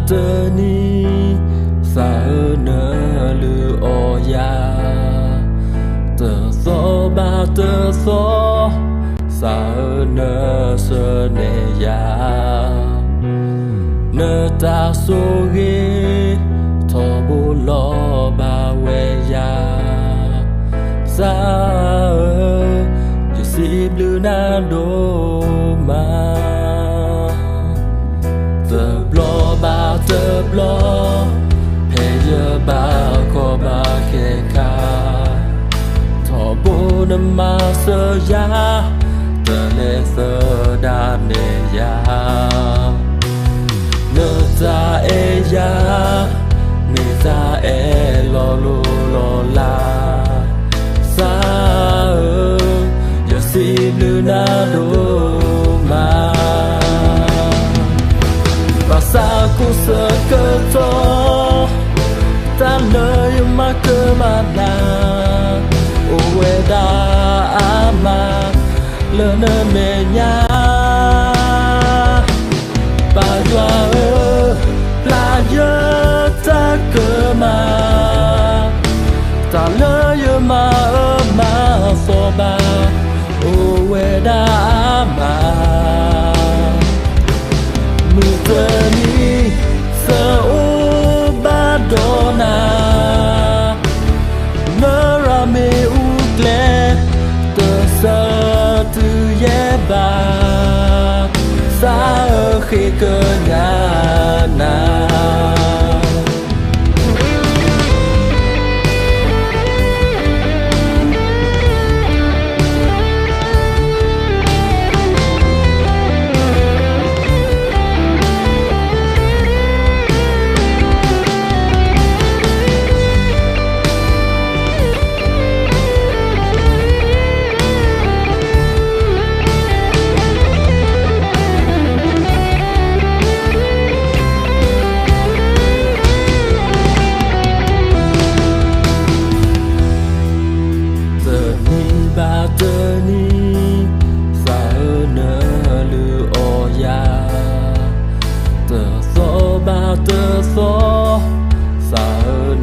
tơ ni sa nơ lư o ya tơ so ba tơ so sa nơ sơ ne ya nơ ta so ge thọ bu lo ba we ya sa je si blue na do ma tơ blo he ye ba ko ba ke ka thọ bu na ma sơ ya tơ le sơ da ne ya nơ ta e ya ne ta e lo lo lo la sa ya si lu na do ma sa ku sơ cơ to ta nơi mà cơ mà na o we da ama lơ nơ me nya ba doa la ye ta cơ mà ta lơ ye ma so ba o we da ama Mutani sa obadona Narame ugle Te sa tu yeba Sa khi cơ nhà na so sa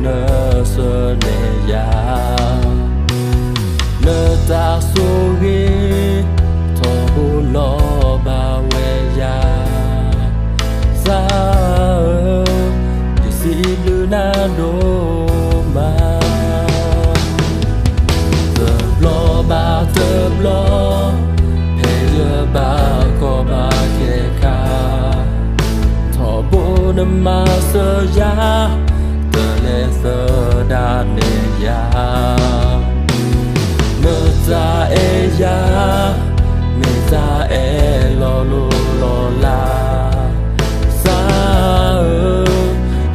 nơ sơ ne ya nơ ta so ge thọ bu lo ba we ya sa je si lu na do ma te blo he ye ba ko ba ke ka thọ bu na ma sơ ya tơ le sơ da ne ya nơ ta e ya ne ta e lo lo lo la sa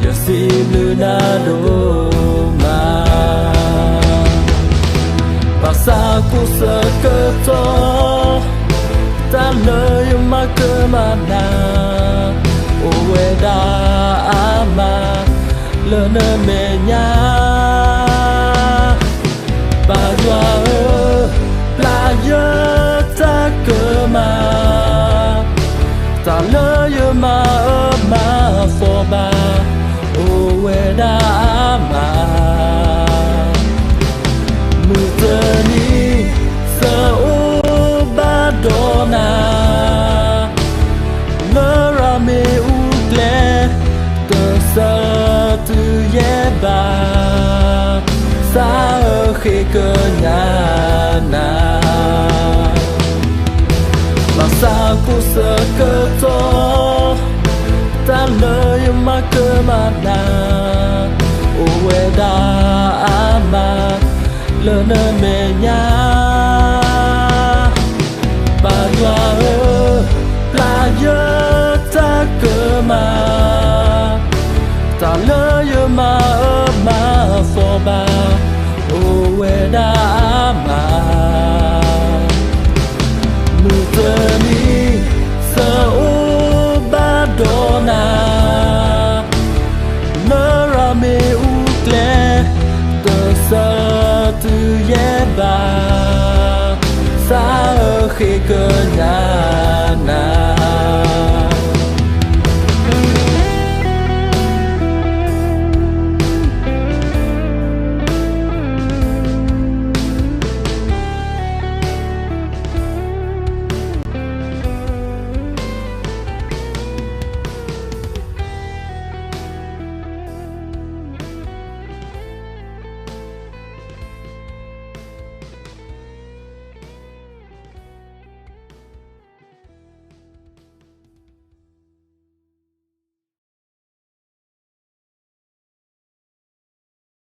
ya si lu na do ma pa sa ku sơ cơ to ta nơi mà cơ mà na o we da ama lơ nơ me nya ba doa la ye ta cơ mà ta lơ ye ma so ba o we da ama mu te ni sa o ba do na me ugle te sa tu ye ba sa khi cơ nhà na ba sa ku sơ cơ to ta nơi mà cơ mà na o we da ama lơ nơ me nya ba doa la ye ta cơ mà ta lơ ye ma so ba o we da ma mu te ni sa o ba do na nơ ra me ugle te sa tu ye ba sa khi cơ nhà na